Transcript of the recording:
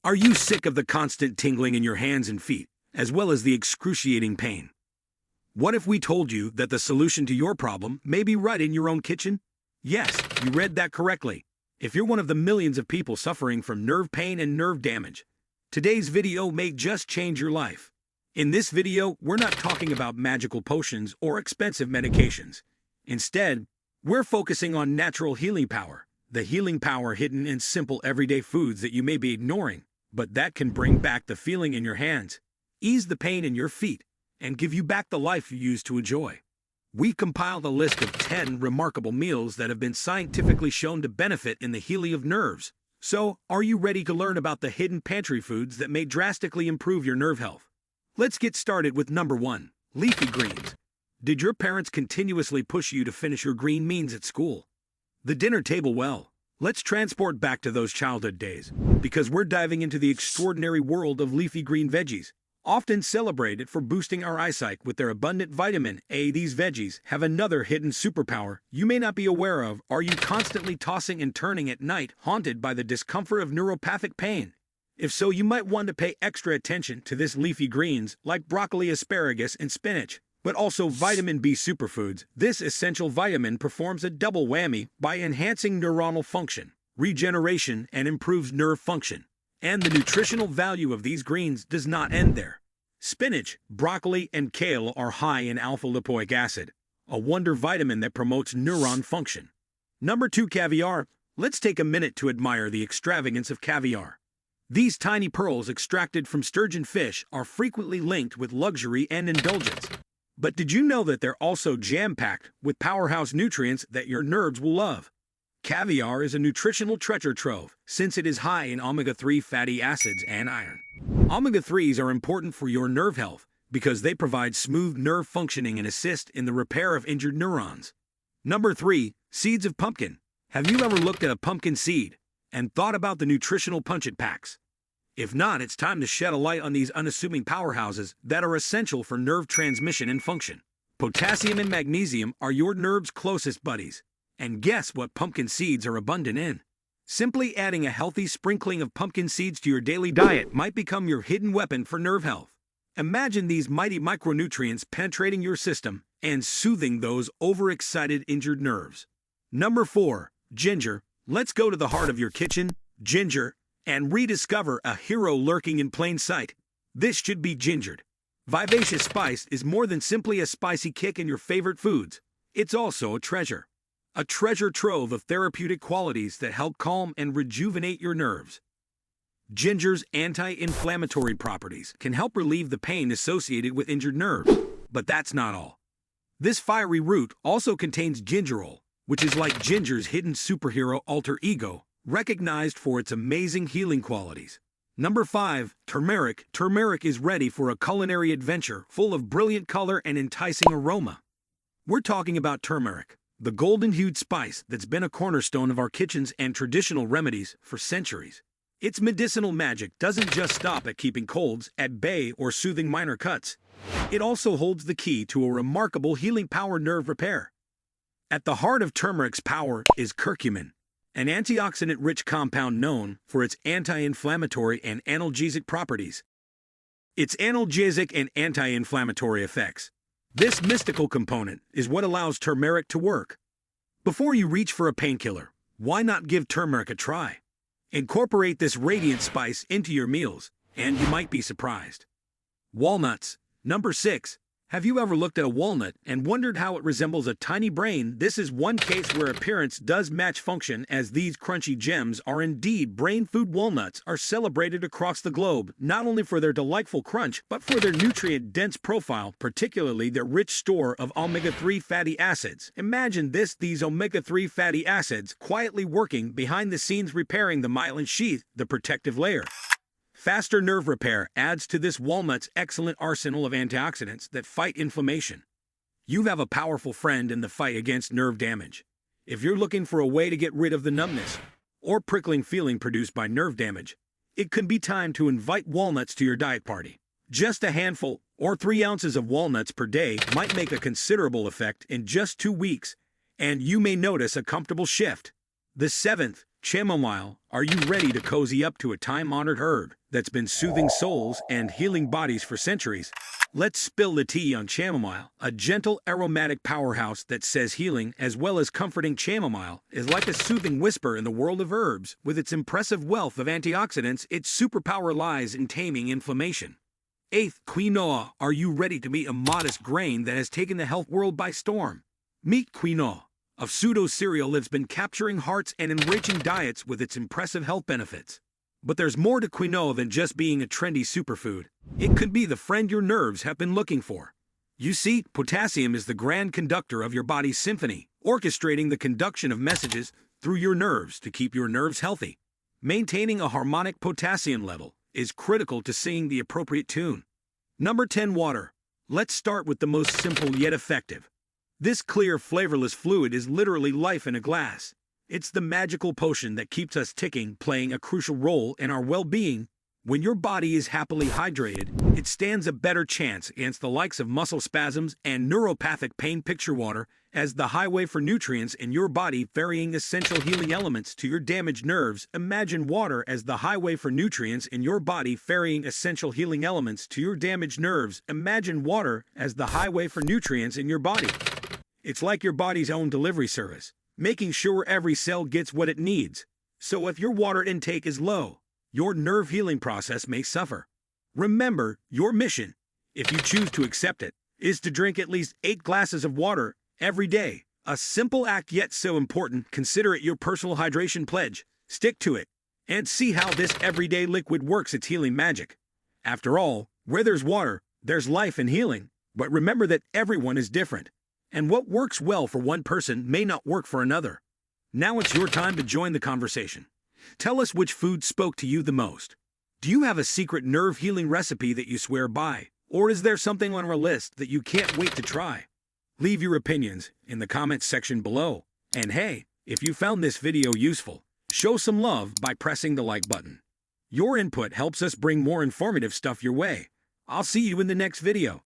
Are you sick of the constant tingling in your hands and feet, as well as the excruciating pain? What if we told you that the solution to your problem may be right in your own kitchen? Yes, you read that correctly. If you're one of the millions of people suffering from nerve pain and nerve damage, today's video may just change your life. In this video, we're not talking about magical potions or expensive medications. Instead, we're focusing on natural healing power, the healing power hidden in simple everyday foods that you may be ignoring, but that can bring back the feeling in your hands, ease the pain in your feet, and give you back the life you used to enjoy. We compiled a list of 10 remarkable meals that have been scientifically shown to benefit in the healing of nerves. So, are you ready to learn about the hidden pantry foods that may drastically improve your nerve health? Let's get started with number 1, leafy greens. Did your parents continuously push you to finish your green beans at school? The dinner table well. Let's transport back to those childhood days, because we're diving into the extraordinary world of leafy green veggies, often celebrated for boosting our eyesight with their abundant vitamin A. These veggies have another hidden superpower you may not be aware of. Are you constantly tossing and turning at night, haunted by the discomfort of neuropathic pain? If so, you might want to pay extra attention to this leafy greens like broccoli, asparagus, and spinach, but also vitamin B superfoods. This essential vitamin performs a double whammy by enhancing neuronal function, regeneration, and improves nerve function. And the nutritional value of these greens does not end there. Spinach, broccoli, and kale are high in alpha-lipoic acid, a wonder vitamin that promotes neuron function. Number 2, caviar. Let's take a minute to admire the extravagance of caviar. These tiny pearls extracted from sturgeon fish are frequently linked with luxury and indulgence. But did you know that they're also jam-packed with powerhouse nutrients that your nerves will love? Caviar is a nutritional treasure trove since it is high in omega-3 fatty acids and iron. Omega-3s are important for your nerve health because they provide smooth nerve functioning and assist in the repair of injured neurons. Number 3, seeds of pumpkin. Have you ever looked at a pumpkin seed and thought about the nutritional punch it packs? If not, it's time to shed a light on these unassuming powerhouses that are essential for nerve transmission and function. Potassium and magnesium are your nerve's closest buddies. And guess what pumpkin seeds are abundant in? Simply adding a healthy sprinkling of pumpkin seeds to your daily diet might become your hidden weapon for nerve health. Imagine these mighty micronutrients penetrating your system and soothing those overexcited, injured nerves. Number 4, ginger. Let's go to the heart of your kitchen, ginger, and rediscover a hero lurking in plain sight. This should be gingered. Vivacious spice is more than simply a spicy kick in your favorite foods. It's also a treasure. A treasure trove of therapeutic qualities that help calm and rejuvenate your nerves. Ginger's anti-inflammatory properties can help relieve the pain associated with injured nerves. But that's not all. This fiery root also contains gingerol, which is like ginger's hidden superhero alter ego, recognized for its amazing healing qualities. Number 5, turmeric. Turmeric is ready for a culinary adventure full of brilliant color and enticing aroma. We're talking about turmeric, the golden-hued spice that's been a cornerstone of our kitchens and traditional remedies for centuries. Its medicinal magic doesn't just stop at keeping colds at bay or soothing minor cuts. It also holds the key to a remarkable healing power: nerve repair. At the heart of turmeric's power is curcumin, an antioxidant-rich compound known for its anti-inflammatory and analgesic properties. Its analgesic and anti-inflammatory effects. This mystical component is what allows turmeric to work. Before you reach for a painkiller, why not give turmeric a try? Incorporate this radiant spice into your meals, and you might be surprised. Walnuts. Number 6. Have you ever looked at a walnut and wondered how it resembles a tiny brain? This is one case where appearance does match function, as these crunchy gems are indeed brain food. Walnuts are celebrated across the globe, not only for their delightful crunch, but for their nutrient-dense profile, particularly their rich store of omega-3 fatty acids. Imagine this: these omega-3 fatty acids quietly working behind the scenes, repairing the myelin sheath, the protective layer. Faster nerve repair adds to this walnut's excellent arsenal of antioxidants that fight inflammation. You have a powerful friend in the fight against nerve damage. If you're looking for a way to get rid of the numbness or prickling feeling produced by nerve damage, it could be time to invite walnuts to your diet party. Just a handful or 3 ounces of walnuts per day might make a considerable effect in just 2 weeks, and you may notice a comfortable shift. The 7th, Chamomile, are you ready to cozy up to a time-honored herb that's been soothing souls and healing bodies for centuries? Let's spill the tea on chamomile, a gentle aromatic powerhouse that says healing as well as comforting. Chamomile is like a soothing whisper in the world of herbs. With its impressive wealth of antioxidants, its superpower lies in taming inflammation. 8th, quinoa, are you ready to meet a modest grain that has taken the health world by storm? Meet quinoa, a pseudo-cereal that's been capturing hearts and enriching diets with its impressive health benefits. But there's more to quinoa than just being a trendy superfood. It could be the friend your nerves have been looking for. You see, potassium is the grand conductor of your body's symphony, orchestrating the conduction of messages through your nerves to keep your nerves healthy. Maintaining a harmonic potassium level is critical to singing the appropriate tune. Number 10, water. Let's start with the most simple yet effective. This clear, flavorless fluid is literally life in a glass. It's the magical potion that keeps us ticking, playing a crucial role in our well-being. When your body is happily hydrated, it stands a better chance against the likes of muscle spasms and neuropathic pain. Picture water as the highway for nutrients in your body, ferrying essential healing elements to your damaged nerves. Imagine water as the highway for nutrients in your body, ferrying essential healing elements to your damaged nerves. Imagine water as the highway for nutrients in your body. It's like your body's own delivery service, making sure every cell gets what it needs. So if your water intake is low, your nerve healing process may suffer. Remember, your mission, if you choose to accept it, is to drink at least 8 glasses of water every day. A simple act yet so important. Consider it your personal hydration pledge. Stick to it and see how this everyday liquid works its healing magic. After all, where there's water, there's life and healing. But remember that everyone is different, and what works well for one person may not work for another. Now it's your time to join the conversation. Tell us which food spoke to you the most. Do you have a secret nerve healing recipe that you swear by? Or is there something on our list that you can't wait to try? Leave your opinions in the comments section below. And hey, if you found this video useful, show some love by pressing the like button. Your input helps us bring more informative stuff your way. I'll see you in the next video.